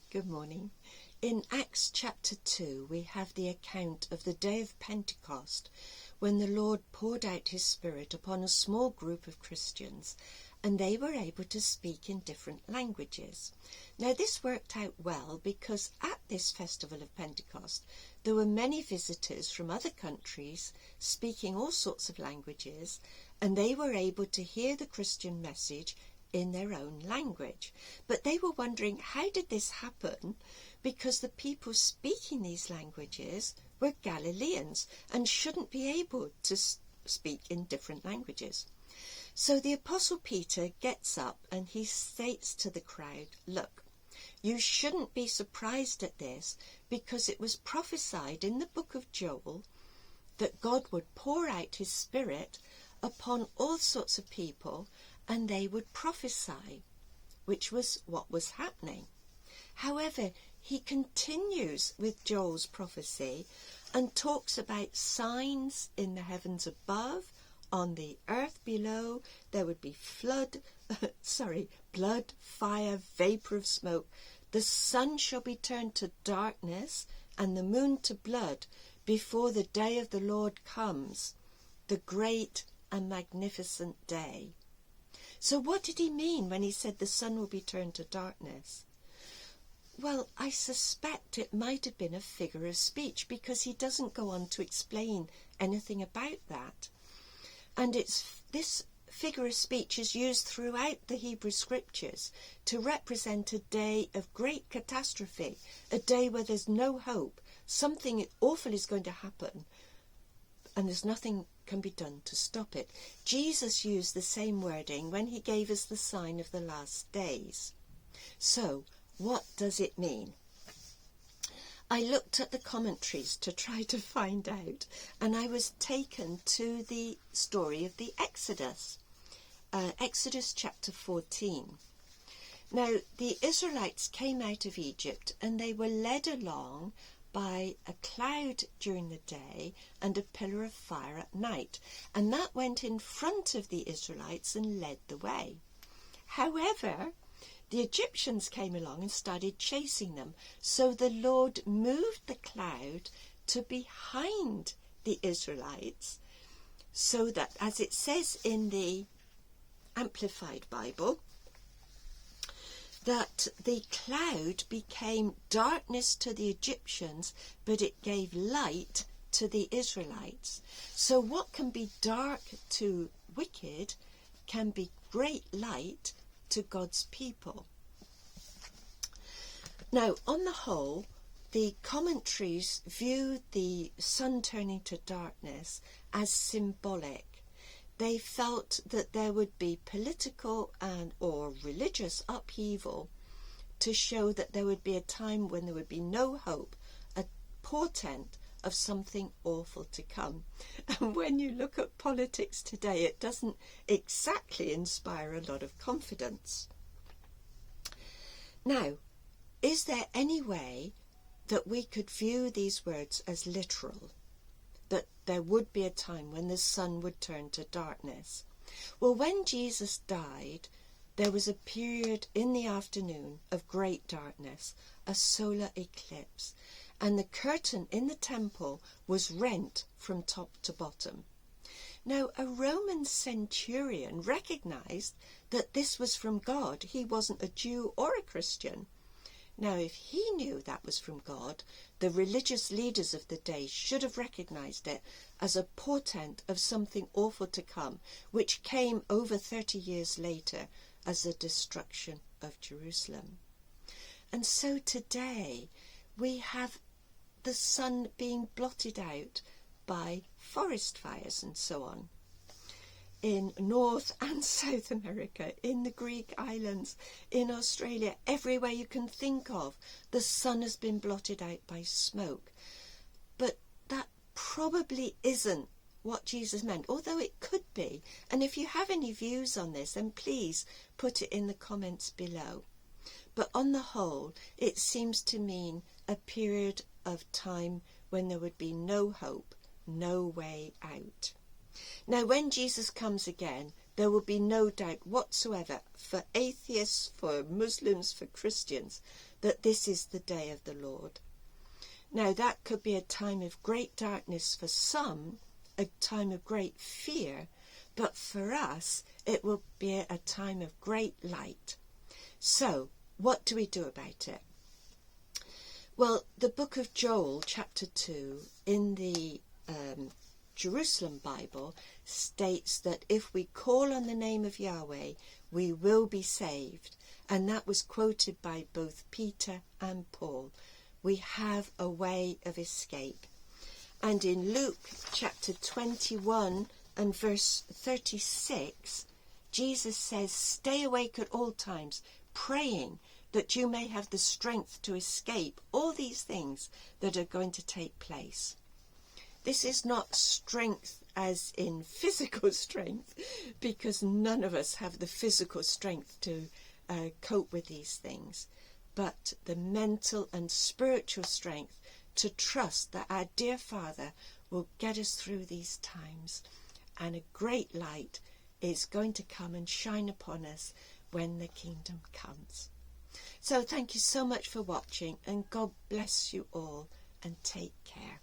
Good morning. In Acts chapter 2, we have the account of the day of Pentecost, when the Lord poured out his Spirit upon a small group of Christians, and they were able to speak in different languages. Now, this worked out well because at this festival of Pentecost, there were many visitors from other countries speaking all sorts of languages, and they were able to hear the Christian message in their own language. But they were wondering, how did this happen? Because the people speaking these languages were Galileans and shouldn't be able to speak in different languages. So the Apostle Peter gets up and he states to the crowd, look, you shouldn't be surprised at this, because it was prophesied in the book of Joel that God would pour out his Spirit upon all sorts of people and they would prophesy, which was what was happening. However, he continues with Joel's prophecy and talks about signs in the heavens above, on the earth below. There would be blood, fire, vapour of smoke. The sun shall be turned to darkness and the moon to blood before the day of the Lord comes, the great and magnificent day. So what did he mean when he said the sun will be turned to darkness? Well, I suspect it might have been a figure of speech, because he doesn't go on to explain anything about that. And this figure of speech is used throughout the Hebrew scriptures to represent a day of great catastrophe, a day where there's no hope. Something awful is going to happen, and there's nothing can be done to stop it. Jesus used the same wording when he gave us the sign of the last days. So, what does it mean? I looked at the commentaries to try to find out, and I was taken to the story of the Exodus, Exodus chapter 14. Now, the Israelites came out of Egypt and they were led along by a cloud during the day and a pillar of fire at night, and that went in front of the Israelites and led the way. However, the Egyptians came along and started chasing them, so the Lord moved the cloud to behind the Israelites, so that, as it says in the Amplified Bible, that the cloud became darkness to the Egyptians, but it gave light to the Israelites. So what can be dark to wicked can be great light to God's people. Now, on the whole, the commentaries view the sun turning to darkness as symbolic. They felt that there would be political and or religious upheaval to show that there would be a time when there would be no hope, a portent of something awful to come. And when you look at politics today, it doesn't exactly inspire a lot of confidence. Now, is there any way that we could view these words as literal? That there would be a time when the sun would turn to darkness? Well, when Jesus died, there was a period in the afternoon of great darkness, a solar eclipse, and the curtain in the temple was rent from top to bottom. Now, a Roman centurion recognized that this was from God. He wasn't a Jew or a Christian. Now, if he knew that was from God, the religious leaders of the day should have recognized it as a portent of something awful to come, which came over 30 years later as the destruction of Jerusalem. And so today we have the sun being blotted out by forest fires and so on. In North and South America, in the Greek islands, in Australia, everywhere you can think of, the sun has been blotted out by smoke. But that probably isn't what Jesus meant, although it could be. And if you have any views on this, then please put it in the comments below. But on the whole, it seems to mean a period of time when there would be no hope, no way out. Now, when Jesus comes again, there will be no doubt whatsoever for atheists, for Muslims, for Christians, that this is the day of the Lord. Now, that could be a time of great darkness for some, a time of great fear, but for us, it will be a time of great light. So, what do we do about it? Well, the book of Joel, chapter 2, in the Jerusalem Bible, states that if we call on the name of Yahweh, we will be saved. And that was quoted by both Peter and Paul. We have a way of escape. And in Luke chapter 21 and verse 36, Jesus says, "Stay awake at all times, praying that you may have the strength to escape all these things that are going to take place." This is not strength as in physical strength, because none of us have the physical strength to cope with these things, but the mental and spiritual strength to trust that our dear Father will get us through these times, and a great light is going to come and shine upon us when the kingdom comes. So thank you so much for watching, and God bless you all, and take care.